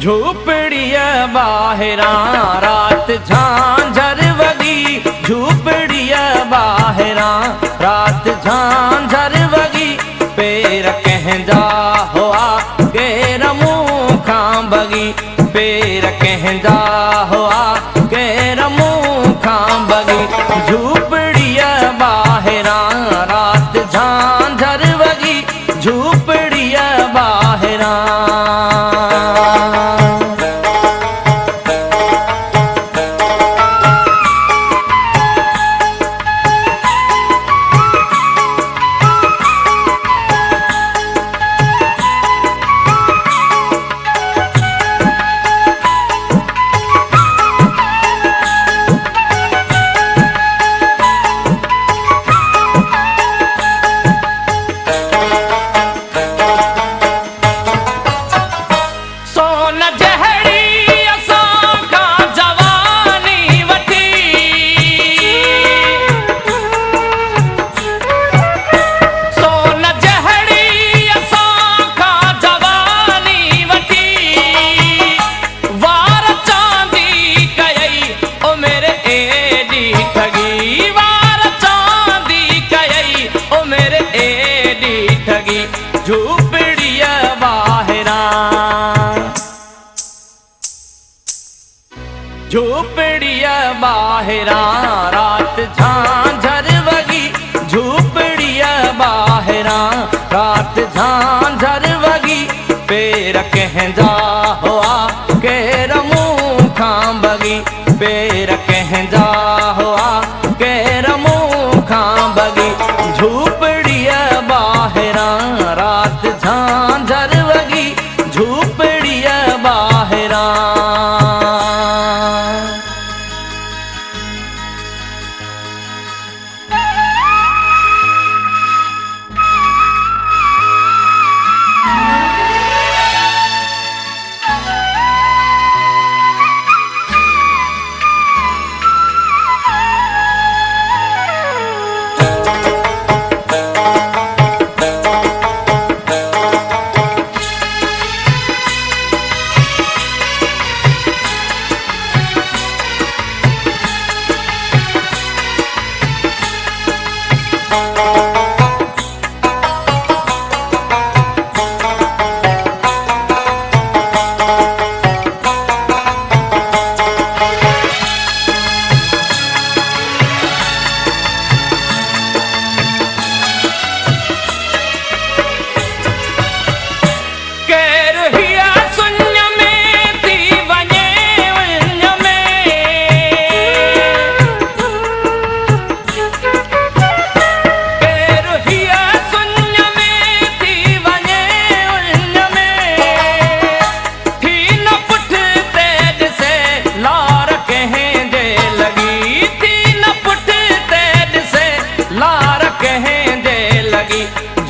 झूपड़िया बाहरा रात झांझर वगी, झूपड़िया बाहरा रात झांझर वगी, पैर कहंजा हुआ गैर मुँह खां बगी, पैर कहंजा हुआ गैर मुँह खां बगी। झूपड़िया बाहरा रात झांझर वगी, झूपड़िया बाहरा। झूपड़िया बाहरा, झूपड़िया बाहरा रात झांझर वगी, झूपड़िया बाहरा रात झांझर वगी, पैर कहंजा हुआ गैर मुँह खां बगी, पैर कहंजा हुआ गैर मुँह खां बगी। झूपड़िया बाहरा रात झांझर वगी, झूपड़िया बाहरा।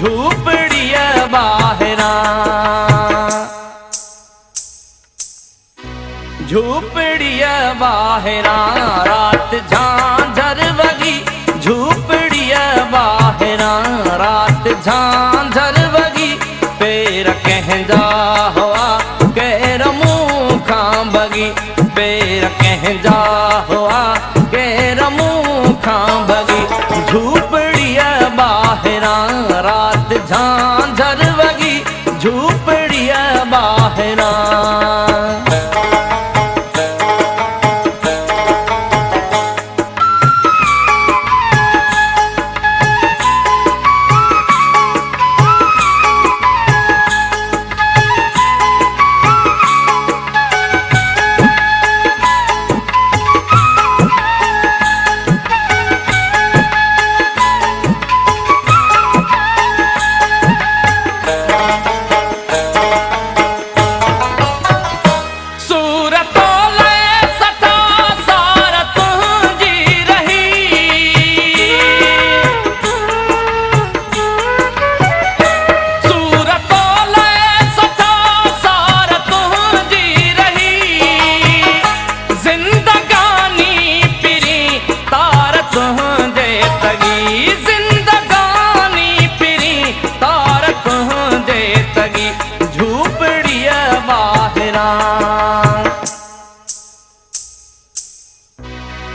झूपड़िया बाहरा, झूपड़िया बाहरा रात झांझर वगी, झूपड़िया बाहरा रात झांझर वगी, पैर कहंजा हुआ गैर मुँह खां बगी, पैर कहंजा हुआ गैर मुँह खां बगी। झूपड़िया बाहरा रात झांझर वगी, झूपड़िया बाहरा।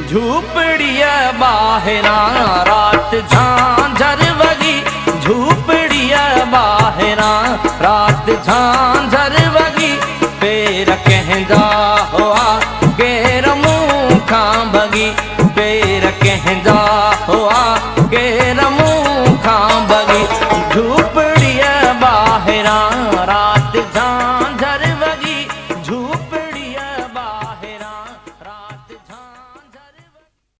झूपड़िया बाहरा रात झांझर वगी, झूपड़िया बाहरा रात झांझर वगी। पेर कहंदा हुआ गेर मुँह खां भगी, पेर कहंदा हुआ